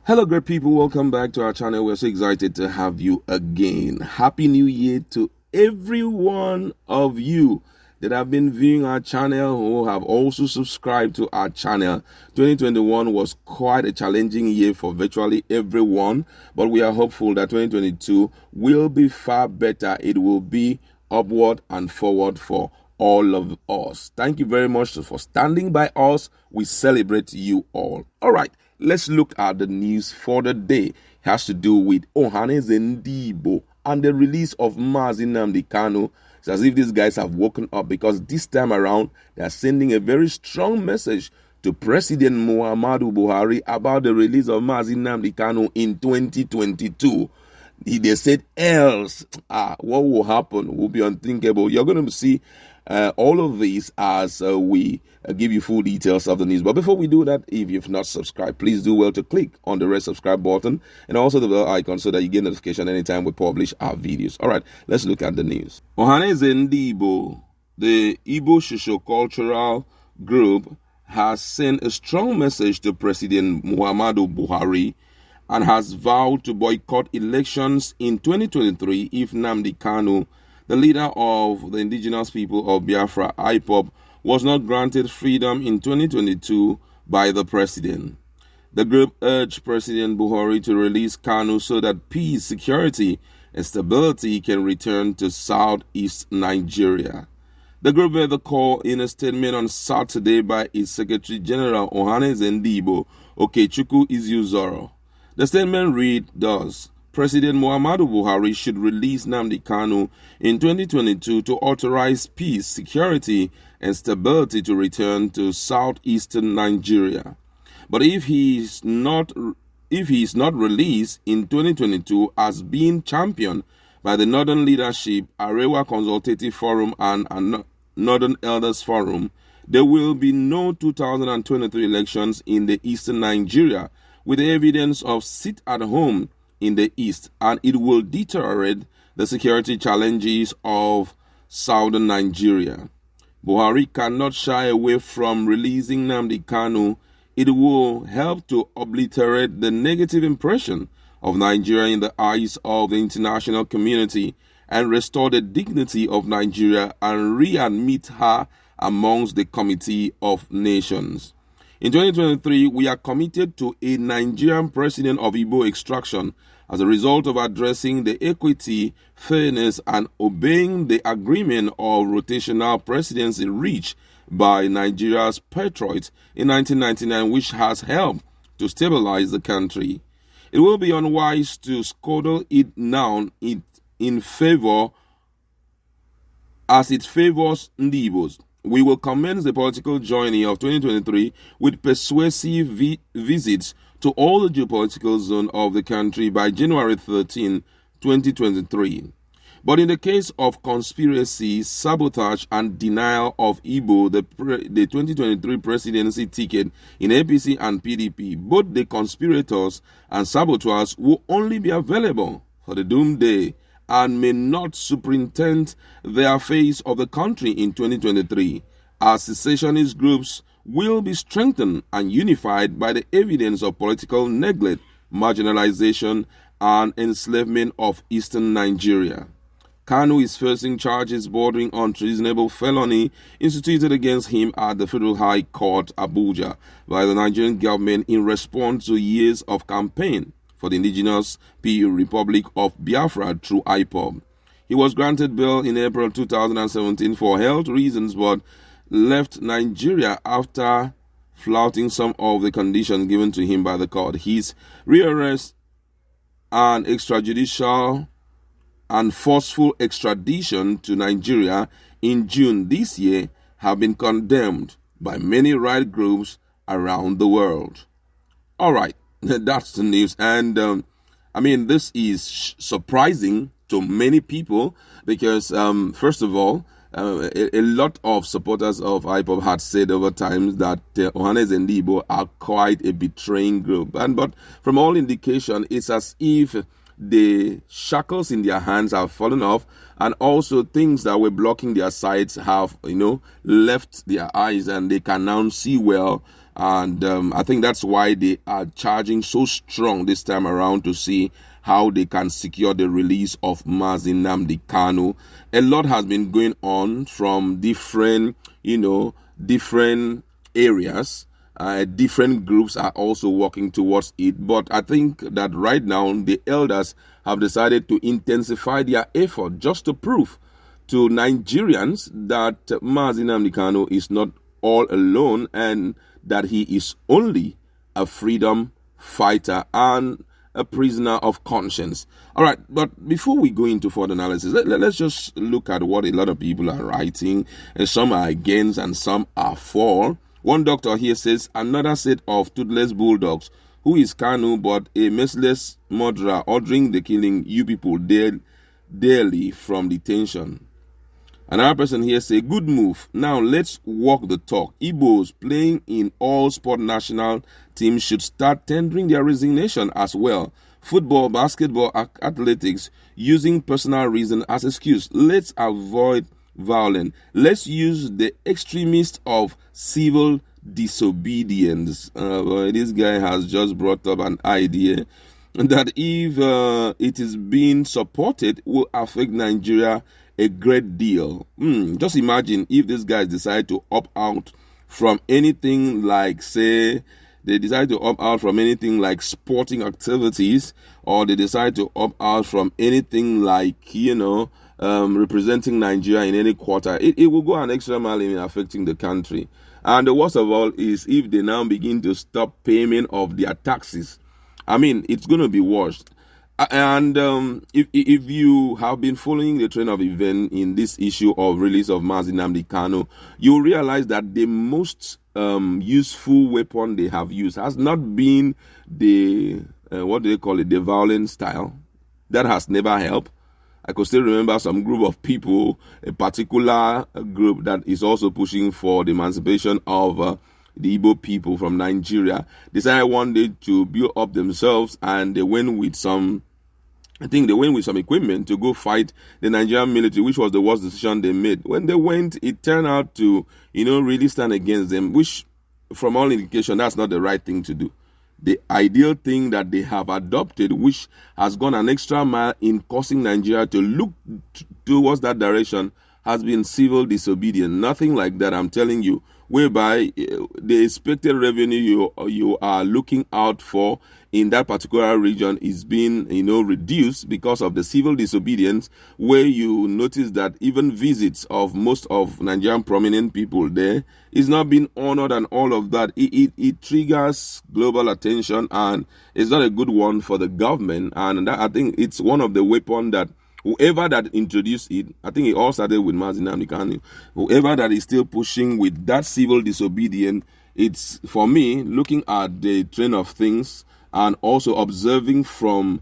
Hello, great people. Welcome back to our channel. We're so excited to have you again. Happy New Year to every one of you that have been viewing our channel, who have also subscribed to our channel. 2021 was quite a challenging year for virtually everyone, but we are hopeful that 2022 will be far better. It will be upward and forward for all of us. Thank you very much for standing by us. We celebrate you all. All right. Let's look at the news for the day. It has to do with Ohanaeze and Igbo and the release of Nnamdi Kanu. It's as if these guys have woken up, because this time around they are sending a very strong message to President Muhammadu Buhari about the release of Nnamdi Kanu in 2022. They said else, what will happen will be unthinkable. You're going to see all of these as we give you full details of the news. But before we do that, if you've not subscribed, please do well to click on the red subscribe button and also the bell icon so that you get notification anytime we publish our videos. All right, let's look at the news. Ohanaeze and Igbo, the Igbo socio-cultural group, has sent a strong message to President Muhammadu Buhari and has vowed to boycott elections in 2023 if Nnamdi Kanu, the leader of the indigenous people of Biafra, IPOB, was not granted freedom in 2022 by the president. The group urged President Buhari to release Kanu so that peace, security, and stability can return to southeast Nigeria. The group made the call in a statement on Saturday by its Secretary General Ohanaeze and Igbo, Okechukwu Izuzoro. The statement read thus: President Muhammadu Buhari should release Nnamdi Kanu in 2022 to authorize peace, security, and stability to return to southeastern Nigeria. But if he is not released in 2022 as being championed by the Northern Leadership, Arewa Consultative Forum, and Northern Elders Forum, there will be no 2023 elections in the eastern Nigeria, with evidence of sit at home in the east, and it will deteriorate the security challenges of southern Nigeria. Buhari cannot shy away from releasing Nnamdi Kanu. It will help to obliterate the negative impression of Nigeria in the eyes of the international community and restore the dignity of Nigeria and readmit her amongst the Committee of Nations. In 2023, we are committed to a Nigerian president of Igbo extraction as a result of addressing the equity, fairness, and obeying the agreement of rotational presidency reached by Nigeria's patriots in 1999, which has helped to stabilize the country. It will be unwise to scoldle it now in favor as it favors Ndibos. We will commence the political journey of 2023 with persuasive visits to all the geopolitical zone of the country by January 13, 2023. But in the case of conspiracy, sabotage, and denial of Igbo the 2023 presidency ticket in APC and PDP, both the conspirators and saboteurs will only be available for the doomsday and may not superintend the affairs of the country in 2023, as secessionist groups will be strengthened and unified by the evidence of political neglect, marginalization, and enslavement of eastern Nigeria. Kanu is facing charges bordering on treasonable felony instituted against him at the Federal High Court, Abuja, by the Nigerian government in response to years of campaign for the indigenous Republic of Biafra through IPOB. He was granted bail in April 2017 for health reasons, but left Nigeria after flouting some of the conditions given to him by the court. His rearrest and extrajudicial and forceful extradition to Nigeria in June this year have been condemned by many right groups around the world. All right. That's the news. And this is surprising to many people because, first of all, a lot of supporters of IPOB had said over time that Ohanaeze and Igbo are quite a betraying group. But from all indication, it's as if the shackles in their hands have fallen off, and also things that were blocking their sights have, left their eyes, and they can now see well. And I think that's why they are charging so strong this time around to see how they can secure the release of Nnamdi Kanu. A lot has been going on from different areas. Different groups are also working towards it. But I think that right now the elders have decided to intensify their effort just to prove to Nigerians that Nnamdi Kanu is not all alone and that he is only a freedom fighter and a prisoner of conscience. All right, but before we go into further analysis, let's just look at what a lot of people are writing, and some are against and some are for. One doctor here says, another set of toothless bulldogs, who is Kanu but a merciless murderer ordering the killing you people daily from detention. Another person here say, good move. Now let's walk the talk. Igbos playing in all sport national teams should start tendering their resignation as well. Football, basketball, athletics, using personal reason as excuse. Let's avoid violence. Let's use the extremists of civil disobedience. This guy has just brought up an idea that if it is being supported, will affect Nigeria a great deal. Just imagine if these guys decide to opt out from anything like, say, they decide to opt out from anything like sporting activities, or they decide to opt out from anything like, representing Nigeria in any quarter. It will go an extra mile in affecting the country. And the worst of all is if they now begin to stop payment of their taxes. I mean, it's going to be worse. And if you have been following the trend of event in this issue of release of Nnamdi Kanu, you realize that the most useful weapon they have used has not been the, the violent style. That has never helped. I could still remember some group of people, a particular group that is also pushing for the emancipation of the Igbo people from Nigeria, decided one day to build up themselves, and they went with some equipment to go fight the Nigerian military, which was the worst decision they made. When they went, it turned out to, really stand against them, which from all indication, that's not the right thing to do. The ideal thing that they have adopted, which has gone an extra mile in causing Nigeria to look towards that direction, has been civil disobedience. Nothing like that, I'm telling you, whereby the expected revenue you are looking out for in that particular region is being, reduced because of the civil disobedience, where you notice that even visits of most of Nigerian prominent people there is not being honored, and all of that. It triggers global attention, and it's not a good one for the government. And that, I think it's one of the weapons that whoever that introduced it, I think it all started with Nnamdi Kanu. Whoever that is still pushing with that civil disobedience, it's, for me, looking at the trend of things and also observing from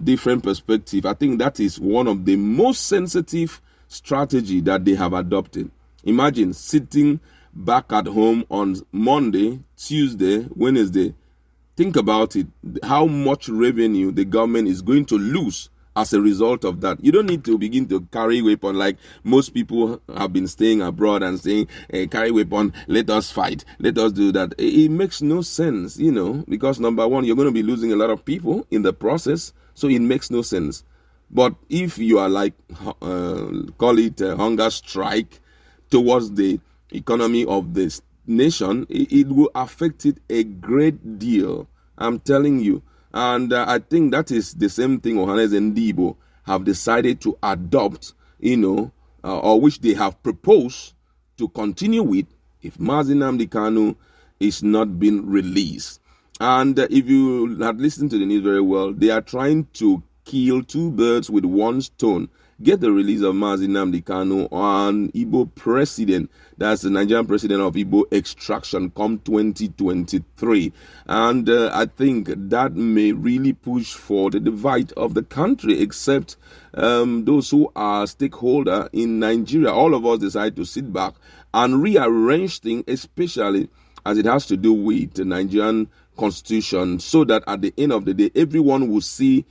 different perspectives, I think that is one of the most sensitive strategy that they have adopted. Imagine sitting back at home on Monday, Tuesday, Wednesday. Think about it, how much revenue the government is going to lose as a result of that. You don't need to begin to carry weapon like most people have been staying abroad and saying, hey, carry weapon, let us fight, let us do that. It makes no sense, because number one, you're going to be losing a lot of people in the process, so it makes no sense. But if you are like, call it a hunger strike towards the economy of this nation, it will affect it a great deal. I'm telling you. And I think that is the same thing Ohanaeze and Igbo have decided to adopt, or which they have proposed to continue with if Nnamdi Kanu is not being released. And if you had listened to the news very well, they are trying to kill two birds with one stone. Get the release of Nnamdi Kanu on Igbo president. That's the Nigerian president of Igbo extraction come 2023. And I think that may really push for the divide of the country, except those who are stakeholder in Nigeria. All of us decide to sit back and rearrange things, especially as it has to do with the Nigerian constitution, so that at the end of the day, everyone will see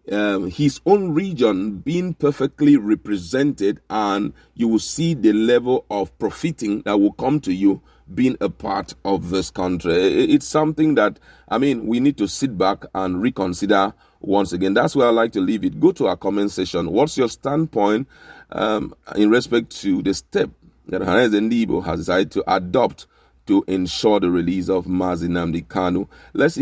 his own region being perfectly represented, and you will see the level of profiting that will come to you being a part of this country. It's something that, I mean, we need to sit back and reconsider once again. That's where I like to leave it. Go to our comment section. What's your standpoint in respect to the step that Ohanaeze and Igbo has decided to adopt to ensure the release of Mazi Nnamdi Kanu? Let's